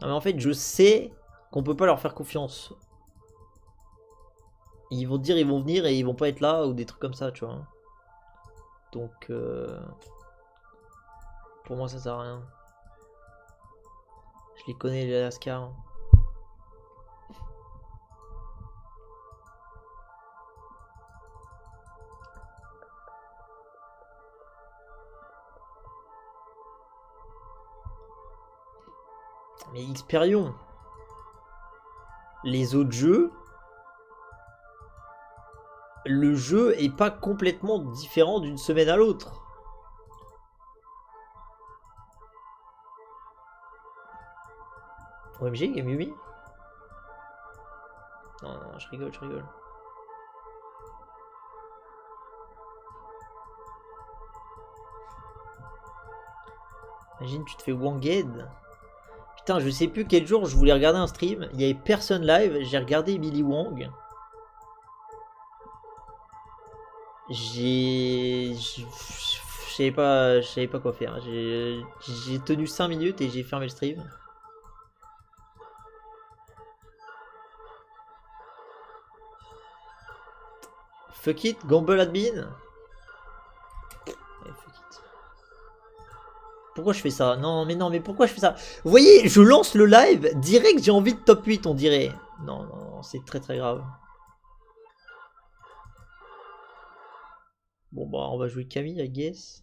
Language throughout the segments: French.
Non mais en fait, je sais qu'on peut pas leur faire confiance. Ils vont dire ils vont venir et ils vont pas être là ou des trucs comme ça, tu vois. Donc, pour moi, ça sert à rien. Je les connais, les Lascar. Mais Xperion, les autres jeux, le jeu est pas complètement différent d'une semaine à l'autre. OMG, Game Yumi? Non, non, je rigole, je rigole. Imagine, tu te fais Wanged. Putain, je sais plus quel jour je voulais regarder un stream. Il y avait personne live. J'ai regardé Emily Wang. Je savais pas quoi faire. J'ai tenu 5 minutes et j'ai fermé le stream. Fuck it, Gamble Admin. Allez, fuck it. Pourquoi je fais ça? Non, mais pourquoi je fais ça? Vous voyez, je lance le live, direct j'ai envie de top 8, on dirait. Non, non, non, c'est très très grave. Bon bah, on va jouer Camille, I guess.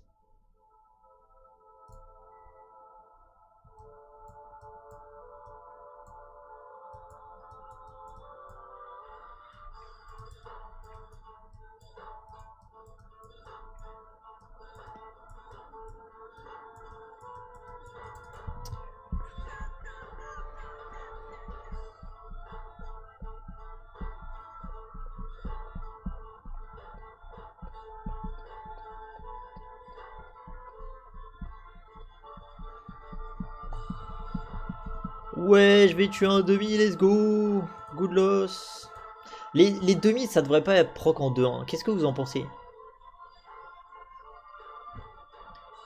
Ouais, je vais tuer un demi, let's go. Good loss. Les demi, ça devrait pas être proc en 2-1. Qu'est-ce que vous en pensez?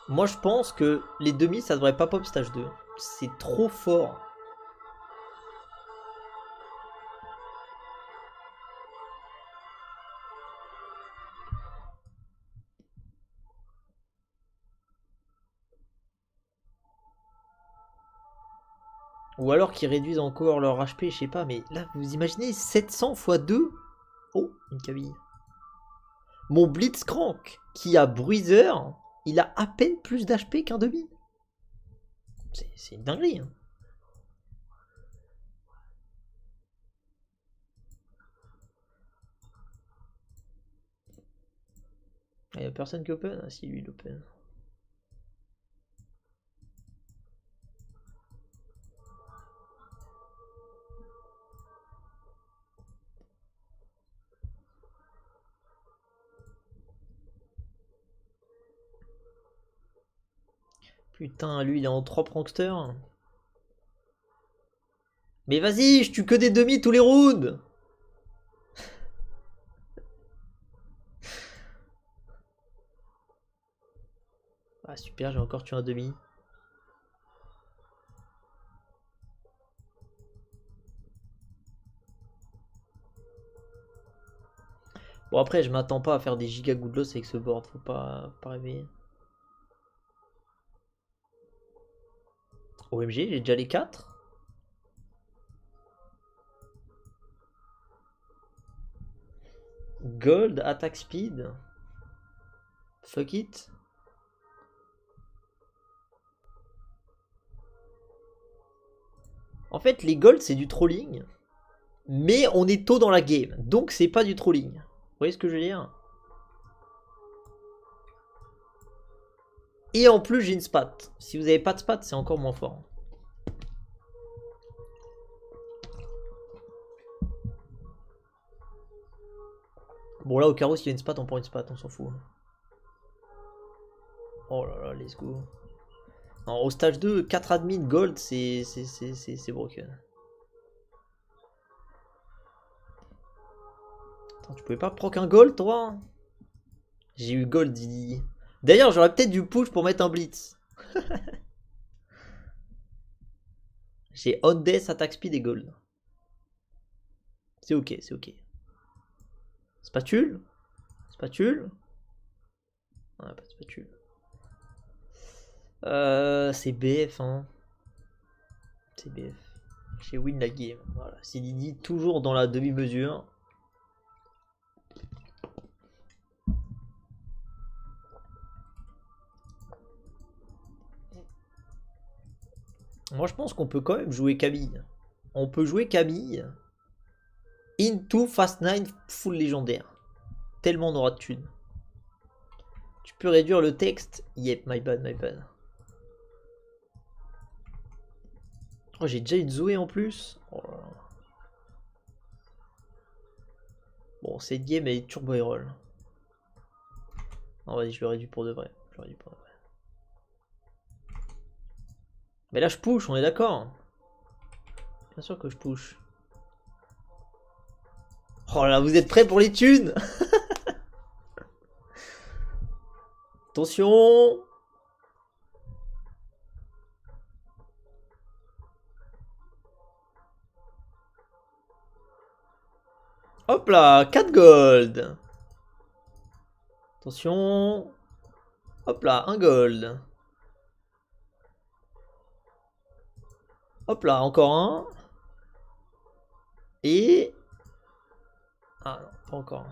Moi, je pense que les demi, ça devrait pas pop stage 2. C'est trop fort. Ou alors qu'ils réduisent encore leur HP, je sais pas. Mais là, vous imaginez 700 x 2? Oh, une cabine. Mon Blitzcrank, qui a Bruiser, il a à peine plus d'HP qu'un demi. C'est une dinguerie. Hein. Il n'y a personne qui open? Ah si, lui il open. Putain, lui il est en 3 pranksters. Mais vas-y, je tue que des demi tous les rounds. Ah super, j'ai encore tué un demi. Bon après, je m'attends pas à faire des giga good loss avec ce board, faut pas rêver. OMG, j'ai déjà les 4. Gold, attack speed. Fuck it. En fait, les gold c'est du trolling. Mais on est tôt dans la game. Donc c'est pas du trolling. Vous voyez ce que je veux dire? Et en plus j'ai une spat. Si vous avez pas de spat, c'est encore moins fort. Bon là au carreau s'il y a une spat, on prend une spat, on s'en fout. Oh là là, let's go. Non, au stage 2, 4 admin gold, c'est broken. Attends, tu pouvais pas proc un gold toi? J'ai eu gold, Didi. D'ailleurs, j'aurais peut-être du push pour mettre un blitz. J'ai on death, attack speed et gold. C'est ok, c'est ok. Spatule. Spatule. Ah, pas de spatule. C'est BF, hein. C'est BF. J'ai win la game. Voilà. C'est Didi, toujours dans la demi-mesure. Moi, je pense qu'on peut quand même jouer Camille. On peut jouer Camille into Fast 9 full légendaire. Tellement on aura de thunes. Tu peux réduire le texte. Yep, my bad, my bad. Oh, j'ai déjà une Zoé en plus. Oh là là. Bon, cette game elle est turbo roll. Non, vas-y, je le réduis pour de vrai. Je le réduis pour de vrai. Mais là, je push, on est d'accord. Bien sûr que je push. Oh là, vous êtes prêts pour les thunes? Attention. Hop là, 4 gold. Attention. Hop là, 1 gold. Hop là, encore un. Et... Ah non, pas encore.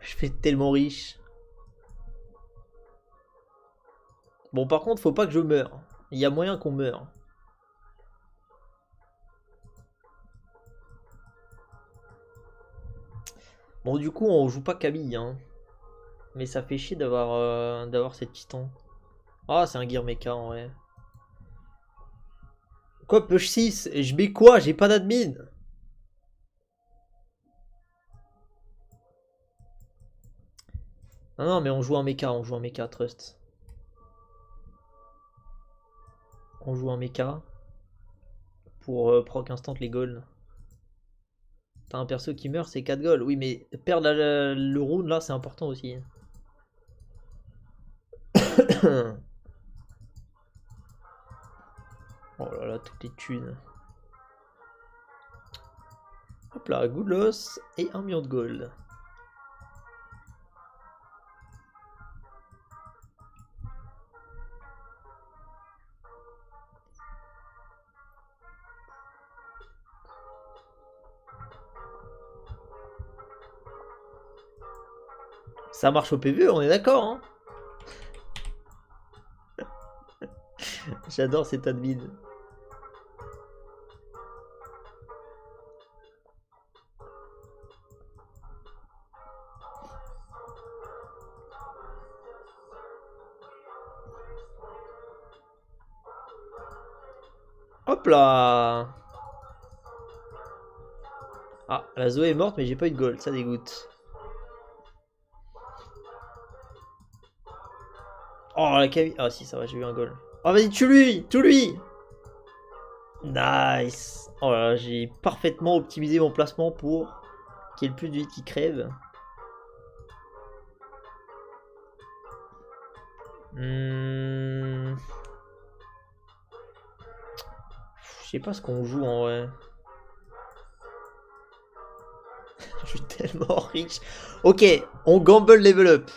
Je fais tellement riche. Bon, par contre, faut pas que je meure. Il y a moyen qu'on meure. Bon, du coup, on joue pas Camille, hein. Mais ça fait chier d'avoir cette titan. Ah, c'est un gear mecha en vrai. Quoi, push 6? Je mets quoi? J'ai pas d'admin. Non, non, mais on joue un mecha, trust. On joue un mecha pour proc instant les goals. T'as un perso qui meurt, c'est 4 goals. Oui, mais perdre le round là, c'est important aussi. Oh là là, toutes les thunes. Hop là, good loss et 1 million de gold. Ça marche au PvE, on est d'accord, hein. J'adore cet admin. Hop là. Ah, la Zoé est morte, mais j'ai pas eu de gold, ça dégoûte. Oh, la Camille. Ah, si, ça va, j'ai eu un goal. Oh, vas-y, tue-lui! Tue-lui! Nice! Oh là là, j'ai parfaitement optimisé mon placement pour qu'il y ait le plus de vie qui crève. Je sais pas ce qu'on joue en vrai. Je suis tellement riche. Ok, on gamble level up.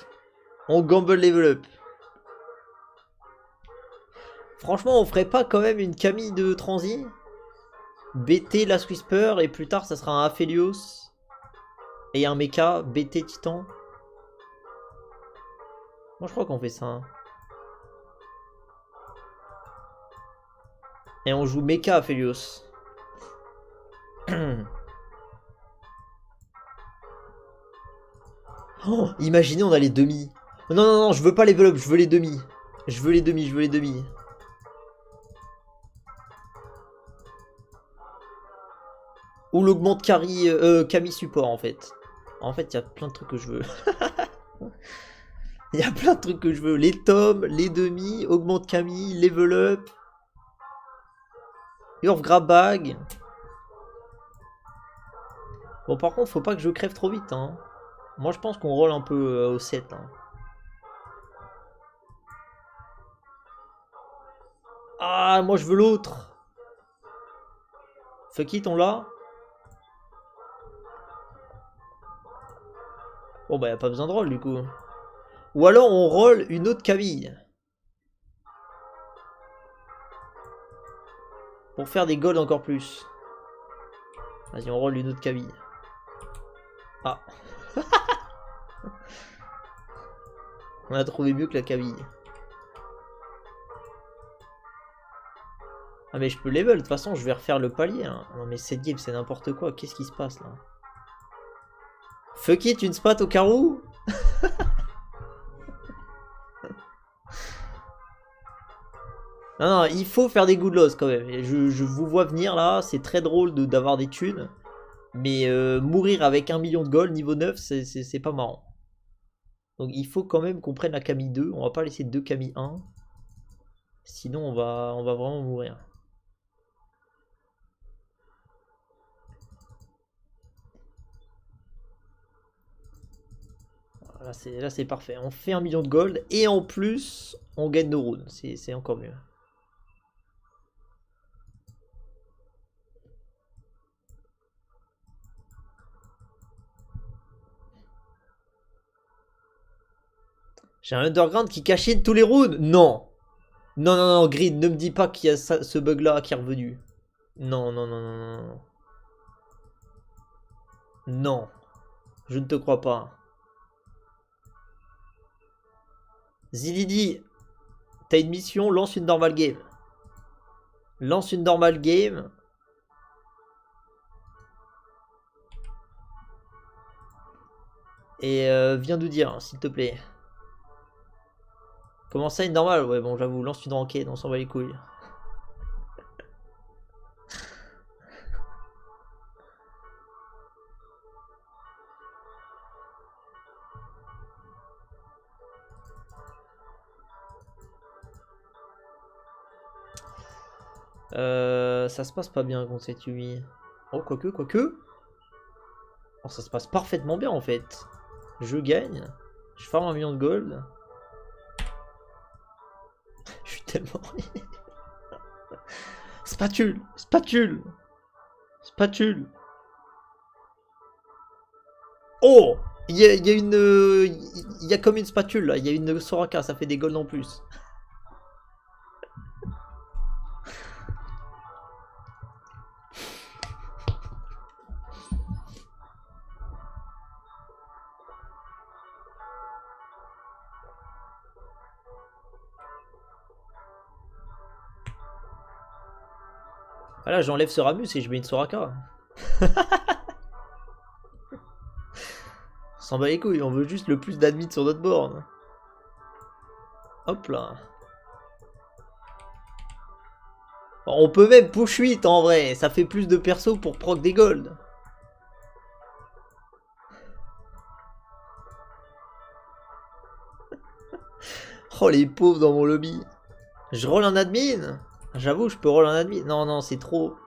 On gamble level up. Franchement, on ferait pas quand même une Camille de Transi? BT Last Whisper et plus tard ça sera un Aphelios et un mecha BT Titan. Moi je crois qu'on fait ça. Hein. Et on joue mecha Aphelios. Oh, imaginez on a les demi. Non non non, je veux pas level up, je veux les demi. Je veux les demi, je veux les demi. Ou l'augmente Camille support en fait. En fait, il y a plein de trucs que je veux. Il y a plein de trucs que je veux. Les tomes, les demi, augmente Camille, level up. Urf grab bag. Bon, par contre, faut pas que je crève trop vite. Hein. Moi, je pense qu'on roll un peu au 7. Hein. Ah, moi je veux l'autre. Fuck it, on l'a. Bon bah y a pas besoin de roll du coup. Ou alors on roll une autre Camille. Pour faire des golds encore plus. Vas-y, on roll une autre Camille. Ah. On a trouvé mieux que la Camille. Ah mais je peux level, de toute façon je vais refaire le palier. Hein. Non mais cette game c'est n'importe quoi, qu'est-ce qui se passe là? Fuck it, une spot au carreau. Non, non, il faut faire des good loss quand même. Je vous vois venir là, c'est très drôle d'avoir des thunes. Mais mourir avec 1 million de gold niveau 9, c'est pas marrant. Donc il faut quand même qu'on prenne la Camille 2. On va pas laisser 2 Camille 1. Sinon on va vraiment mourir. Là c'est parfait. On fait 1 million de gold et en plus on gagne nos runes. C'est encore mieux. J'ai un underground qui cachine tous les runes. Non. Non, non, non, Green, ne me dis pas qu'il y a ce bug là qui est revenu. Non, non, non, non, non, non. Non. Je ne te crois pas. Zilidi, t'as une mission, lance une normal game. Lance une normal game. Et viens nous dire, s'il te plaît. Comment ça, une normale? Ouais, bon, j'avoue, lance une ranked, on s'en bat les couilles. Ça se passe pas bien contre cette Yumi. Oh, quoique, quoique. Oh, ça se passe parfaitement bien en fait. Je gagne. Je farm 1 million de gold. Je suis tellement... Spatule, spatule, spatule. Oh, il y a une, il y a comme une spatule là. Il y a une Soraka, ça fait des golds en plus. Voilà, j'enlève ce Ramus et je mets une Soraka. On s'en bat les couilles, on veut juste le plus d'admits sur notre board. Hop là. On peut même push 8 en vrai, ça fait plus de perso pour proc des golds. Oh les pauvres dans mon lobby. Je roll un admin. J'avoue, je peux roll un admin. Non, non, c'est trop.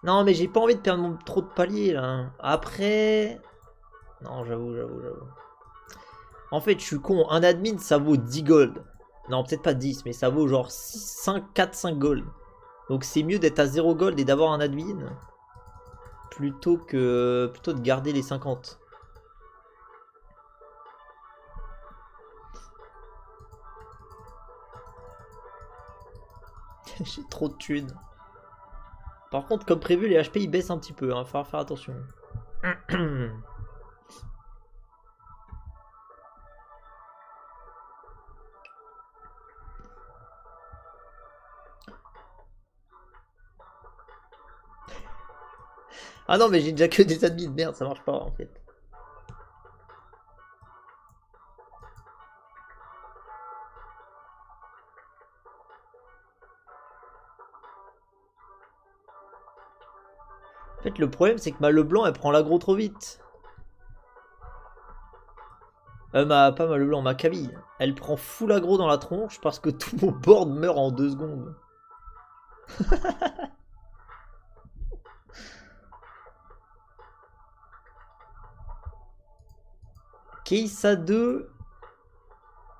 Non, mais j'ai pas envie de perdre trop de paliers là. Après... Non, j'avoue, j'avoue, j'avoue. En fait, je suis con. Un admin, ça vaut 10 gold. Non, peut-être pas 10, mais ça vaut genre 6, 5, 4, 5 gold. Donc c'est mieux d'être à 0 gold et d'avoir un admin plutôt de garder les 50. J'ai trop de thunes. Par contre, comme prévu, les HP ils baissent un petit peu. Hein. Faut faire attention. Ah non, mais j'ai déjà que des admins. Merde, ça marche pas en fait. En fait, le problème, c'est que ma Leblanc, elle prend l'aggro trop vite. Pas ma Leblanc, ma Camille. Elle prend full aggro dans la tronche parce que tout mon board meurt en 2 secondes. Keisa 2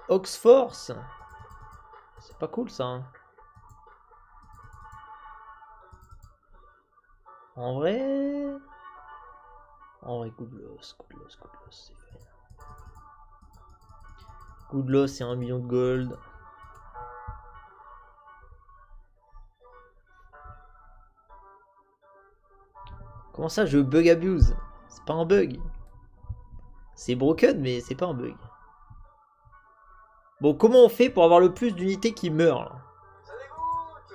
Oxforce. C'est pas cool ça. Hein. En vrai... En vrai, good loss, c'est fait. Good loss, c'est 1 million de gold. Comment ça, je bug abuse? C'est pas un bug. C'est broken, mais c'est pas un bug. Bon, comment on fait pour avoir le plus d'unités qui meurent là? Ça dégoûte.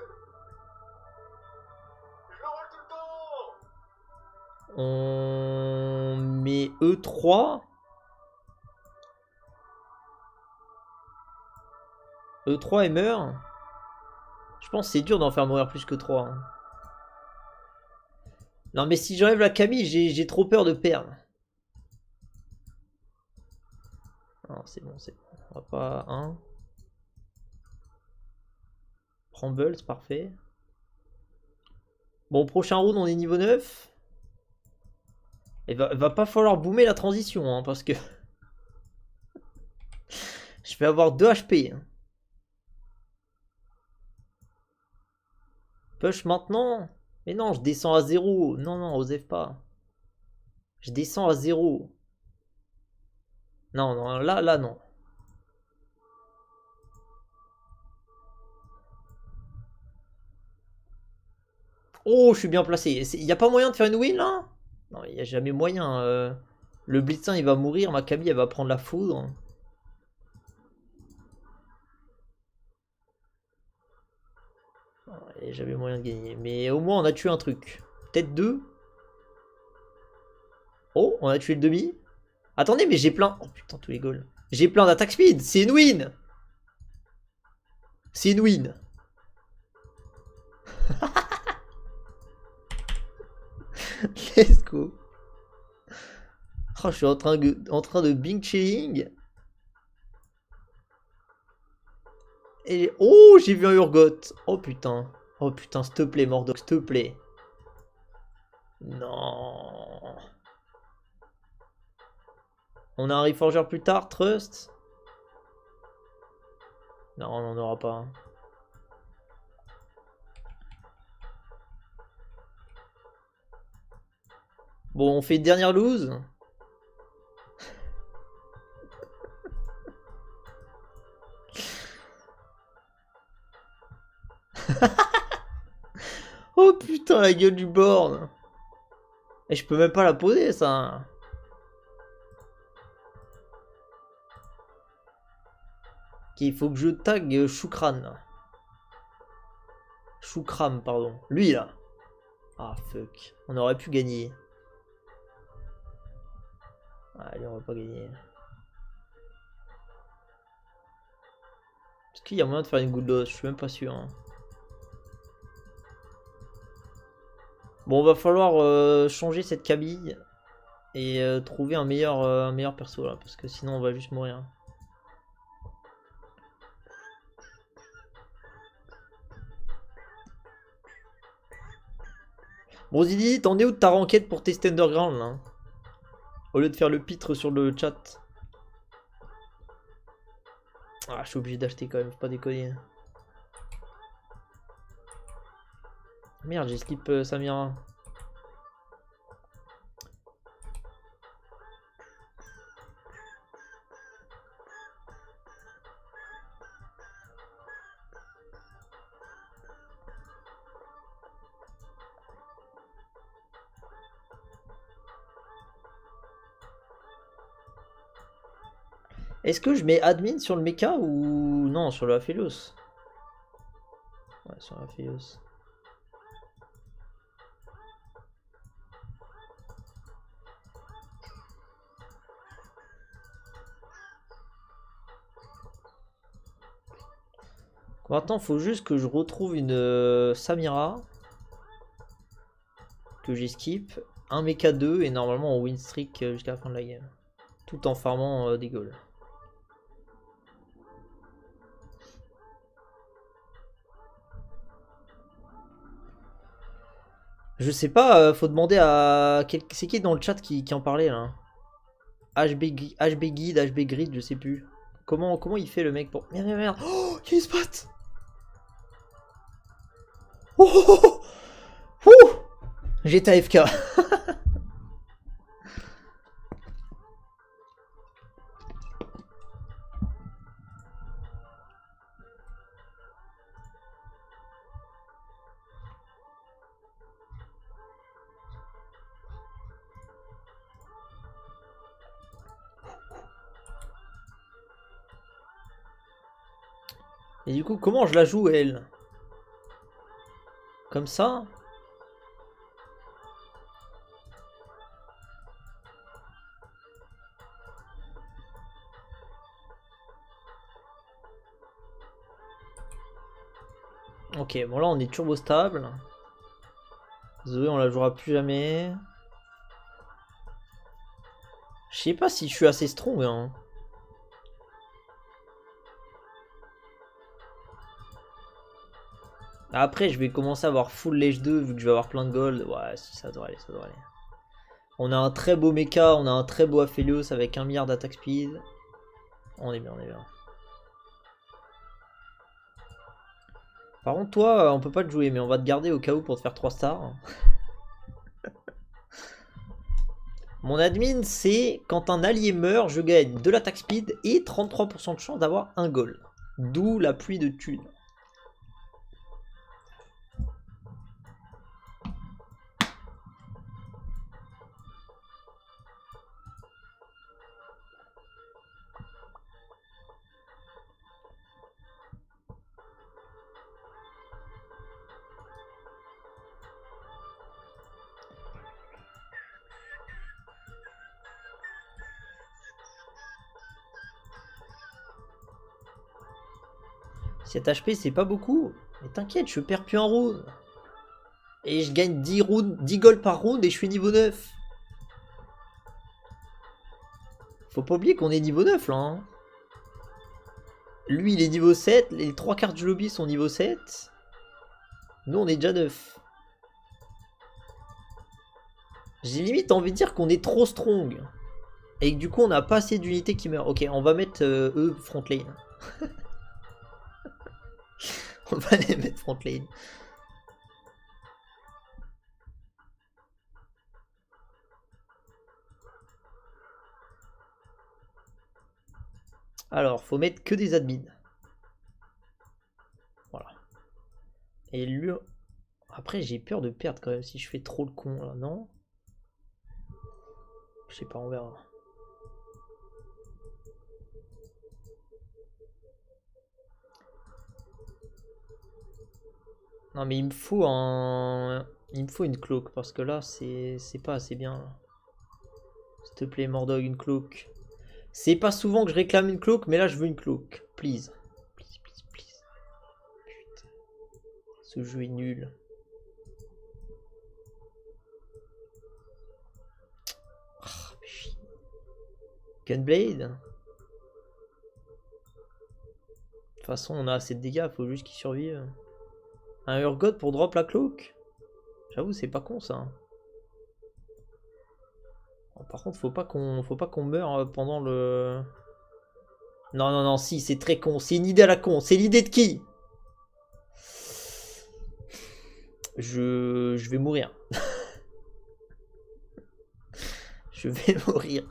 Je le rôle tout le temps. On met E3. E3 et meurt. Je pense que c'est dur d'en faire mourir plus que 3. Hein. Non mais si j'enlève la Camille, j'ai trop peur de perdre. Non, c'est bon, c'est bon. On va pas... 1. Rumble, c'est parfait. Bon, prochain round, on est niveau 9. Il va pas falloir boomer la transition, hein, parce que... je vais avoir 2 HP. Hein. Push maintenant? Mais non, je descends à 0. Non, non, osez pas. Je descends à 0. Non, non, là, non. Oh, je suis bien placé. Il n'y a pas moyen de faire une win, là? Non, il n'y a jamais moyen. Le Blitzin, il va mourir. Ma Camille, elle va prendre la foudre. Il n'y a jamais moyen de gagner. Mais au moins, on a tué un truc. Peut-être 2. Oh, on a tué le demi. Attendez, mais j'ai plein... Oh putain, tous les goals. J'ai plein d'attaque speed. C'est une win. C'est une win. Let's go. Oh, je suis en train de bing chilling. Et... Oh, j'ai vu un Urgot. Oh putain. Oh putain, s'il te plaît, Mordoc, s'il te plaît. Non. On a un Reforger plus tard, Trust. Non, on n'en aura pas. Bon, on fait une dernière lose. Oh putain, la gueule du board. Et je peux même pas la poser, ça. Ok, il faut que je tag Shukran. Shukram, pardon. Lui, là. Ah, fuck. On aurait pu gagner. Allez, on va pas gagner. Est-ce qu'il y a moyen de faire une good loss? Je suis même pas sûr. Hein. Bon, va falloir changer cette cabine et trouver un meilleur perso là, parce que sinon on va juste mourir. Bon Zidi, t'en es où de ta renquête pour tester Underground là? Au lieu de faire le pitre sur le chat. Ah, je suis obligé d'acheter quand même, faut pas déconner. Merde, j'ai skip Samira. Est-ce que je mets admin sur le mecha ou non sur le Aphelios? Ouais, sur le Aphelios. Maintenant, il faut juste que je retrouve une Samira que j'ai skip, un mecha 2 et normalement on win streak jusqu'à la fin de la game. Tout en farmant des goals. Je sais pas, faut demander à... C'est qui dans le chat qui en parlait là? HB Guide, HB Grid, je sais plus. Comment il fait le mec pour... Merde, merde, merde. Oh, il y a une spot. Oh, oh, oh, oh. J'étais AFK. Et du coup, comment je la joue, elle? Comme ça? Ok, bon là on est turbo stable. Zoé on la jouera plus jamais. Je sais pas si je suis assez strong, hein. Après je vais commencer à avoir full Lège 2 vu que je vais avoir plein de gold. Ouais, si ça devrait aller, ça devrait aller. On a un très beau mecha, on a un très beau Aphelios avec 1 milliard d'attaque speed. On est bien, on est bien. Par contre toi, on peut pas te jouer mais on va te garder au cas où pour te faire 3 stars. Mon admin, c'est quand un allié meurt, je gagne de l'attaque speed et 33% de chance d'avoir un gold. D'où la pluie de thunes. Cet HP, c'est pas beaucoup. Mais t'inquiète, je perds plus un round. Et je gagne 10 gold par round et je suis niveau 9. Faut pas oublier qu'on est niveau 9 là. Hein. Lui, il est niveau 7. Les 3 quarts du lobby sont niveau 7. Nous, on est déjà 9. J'ai limite envie de dire qu'on est trop strong. Et que du coup, on n'a pas assez d'unités qui meurent. Ok, on va mettre eux front lane. On va les mettre front lane. Alors, faut mettre que des admins. Voilà. Et lui... Après, j'ai peur de perdre quand même si je fais trop le con là, non? Je sais pas, on verra. Non mais il me faut un... Il me faut une cloque parce que là c'est pas assez bien. S'il te plaît Mordog, une cloque. C'est pas souvent que je réclame une cloque mais là je veux une cloque. Please. Please, please, please. Putain. Ce jeu est nul. Oh, Gunblade. De toute façon on a assez de dégâts, faut juste qu'il survive. Un Urgot pour drop la cloque. J'avoue c'est pas con ça. Bon, par contre faut pas qu'on meure pendant le... Non non non si c'est très con. C'est une idée à la con. C'est l'idée de qui? Je vais mourir. Je vais mourir.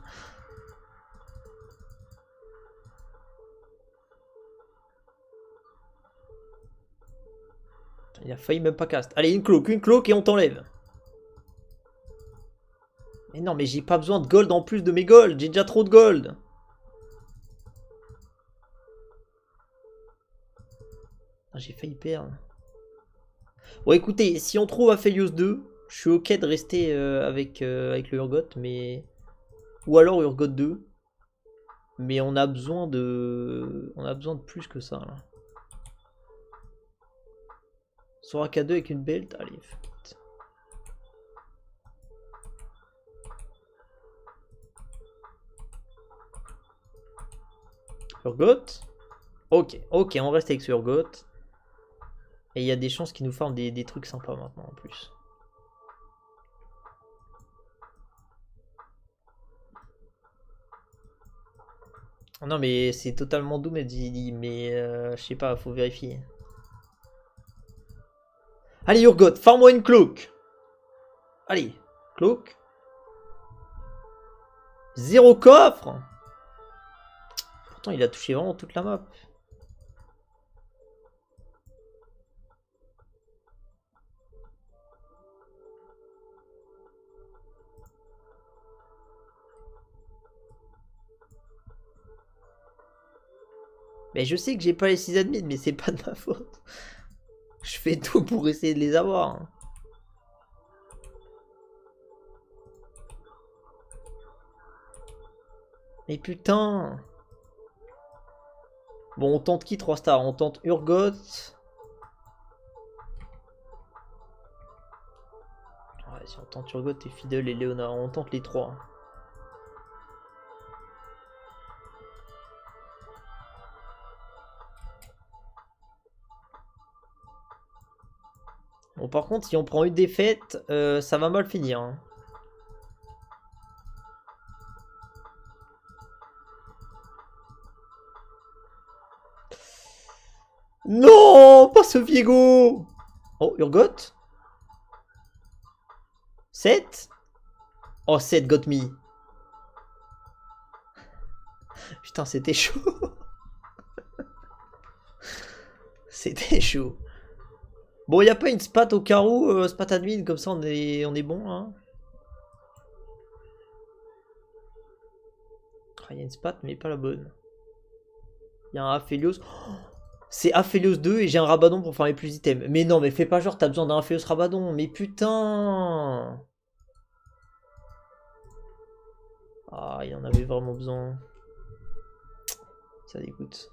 Il a failli même pas cast. Allez, une cloque et on t'enlève. Mais non, mais j'ai pas besoin de gold en plus de mes golds. J'ai déjà trop de gold. Ah, j'ai failli perdre. Bon, écoutez, si on trouve Aphelios 2, je suis ok de rester avec le Urgot, mais... Ou alors Urgot 2. Mais on a besoin de... On a besoin de plus que ça, là. Soraka 2 avec une belt, allez. Urgot. Ok, ok, on reste avec ce Urgot. Et il y a des chances qu'il nous farme des trucs sympas maintenant en plus. Non mais c'est totalement doux mais je sais pas, faut vérifier. Allez Urgot, farme-moi une cloque. Allez, cloak. 0 coffre. Pourtant, il a touché vraiment toute la map. Mais je sais que j'ai pas les 6 admins, mais c'est pas de ma faute. Je fais tout pour essayer de les avoir. Mais putain. Bon, on tente qui 3 stars? On tente Urgot. Ouais, si on tente Urgot et Fiddle et Léona, on tente les 3. Bon, par contre, si on prend une défaite, ça va mal finir. Hein. Non, pas ce Viego. Oh, Urgot 7. Oh, 7 got me. Putain, c'était chaud. C'était chaud. Bon, il n'y a pas une spat au carreau, spat admin, comme ça on est bon. Hein. Il y a une spat, mais pas la bonne. Il y a un Aphelios. Oh, c'est Aphelios 2 et j'ai un Rabadon pour farmer plus d'items. Mais non, mais fais pas genre, t'as besoin d'un Aphelios Rabadon. Mais putain. Ah, il en avait vraiment besoin. Ça dégoûte.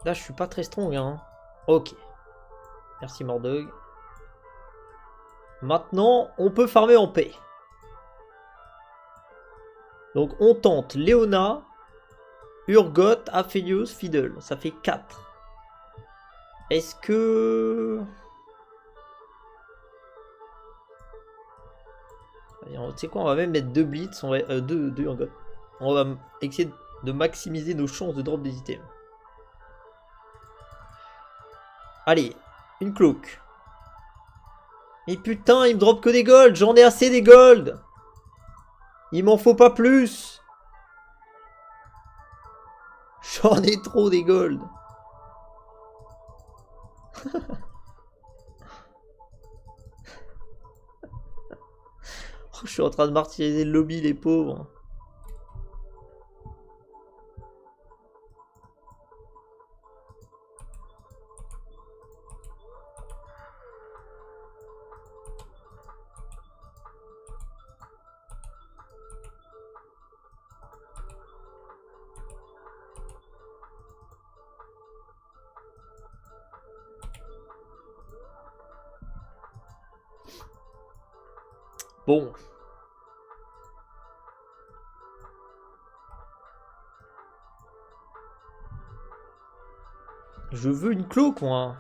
Là, je suis pas très strong, hein. Ok. Merci, Mordog. Maintenant, on peut farmer en paix. Donc, on tente Léona, Urgot, Aphelios, Fiddle. Ça fait 4. Est-ce que... Tu sais quoi, on va même mettre 2 Blitz, on va, 2 Urgot. On va essayer de maximiser nos chances de drop des items. Allez, une cloak. Et putain, il me drop que des golds. J'en ai assez des golds. Il m'en faut pas plus. J'en ai trop des golds. Oh, je suis en train de martyriser le lobby, les pauvres. Bon. Je veux une cloak, moi.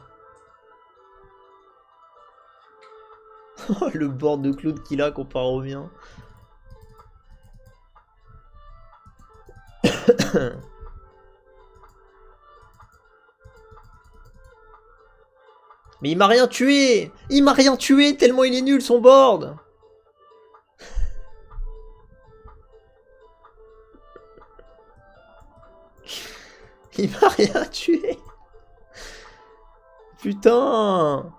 Le board de Claude qu'il a comparé au mien. Mais il m'a rien tué. Il m'a rien tué tellement il est nul son board. Il m'a rien tué. Putain.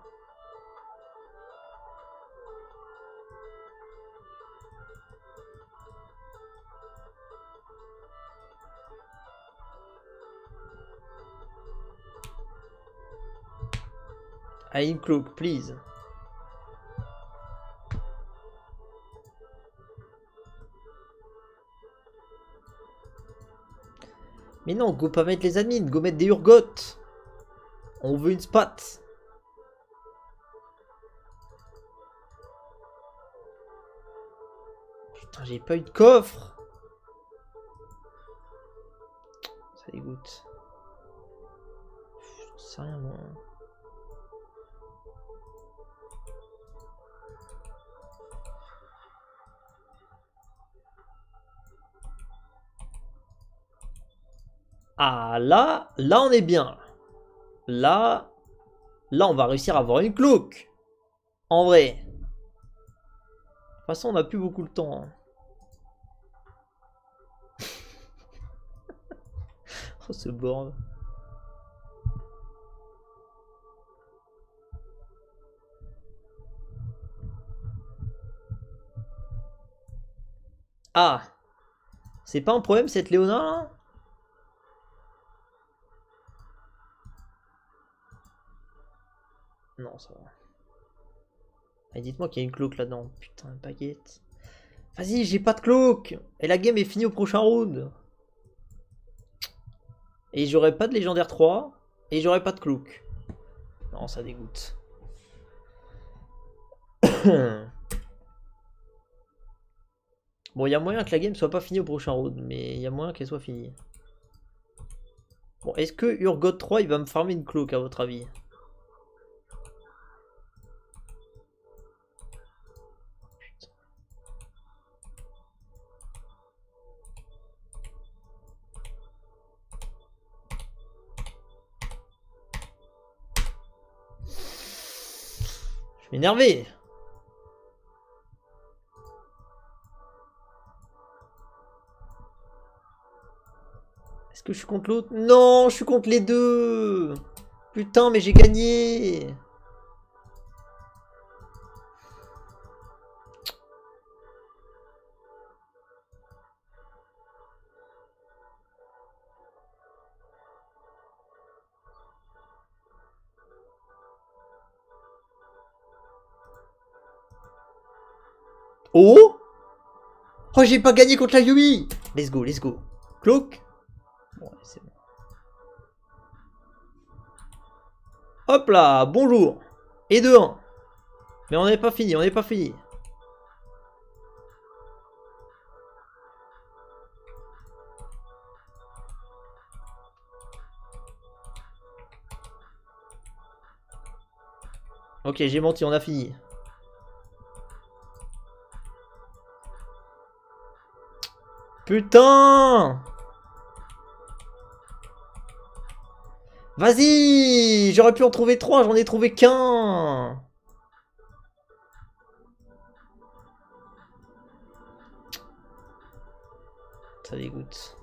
I'm cloak, please. Mais non, go pas mettre les admins, go mettre des Urgot. On veut une spat. Putain, j'ai pas eu de coffre. Ça dégoûte. J'en sais rien, moi. Ah, là on est bien. Là, on va réussir à avoir une cloque. En vrai. De toute façon, on n'a plus beaucoup de temps. Hein. Oh, ce board. Ah. C'est pas un problème cette Léona là? Non, ça va. Et dites-moi qu'il y a une cloque là-dedans. Putain, une baguette. Vas-y, j'ai pas de cloque. Et la game est finie au prochain round. Et j'aurai pas de légendaire 3. Et j'aurai pas de cloque. Non, ça dégoûte. Bon, il y a moyen que la game soit pas finie au prochain round. Mais il y a moyen qu'elle soit finie. Bon, est-ce que Urgot 3 il va me farmer une cloque à votre avis? Je vais m'énerver. Est-ce que je suis contre l'autre? Non, je suis contre les deux. Putain, mais j'ai gagné. Oh! Oh, j'ai pas gagné contre la Yumi! Let's go, let's go. Cloak? Bon, c'est bon. Hop là, bonjour. Et 2-1. Mais on n'est pas fini, on n'est pas fini. Ok, j'ai menti, on a fini. Putain! Vas-y! J'aurais pu en trouver 3, j'en ai trouvé qu'un! Ça dégoûte.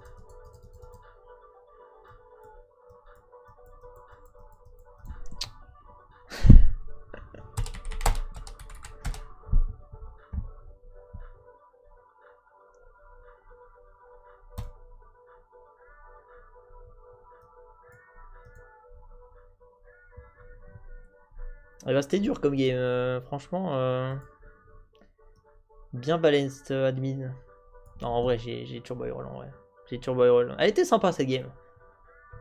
Eh ben, c'était dur comme game, franchement. Bien balanced, admin. Non, en vrai, j'ai Turbo Roll en vrai. J'ai Turbo Roll. Elle était sympa cette game.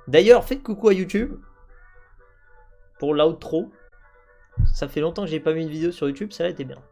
D'ailleurs, faites coucou à YouTube. Pour l'outro. Ça fait longtemps que j'ai pas mis une vidéo sur YouTube, ça là était bien.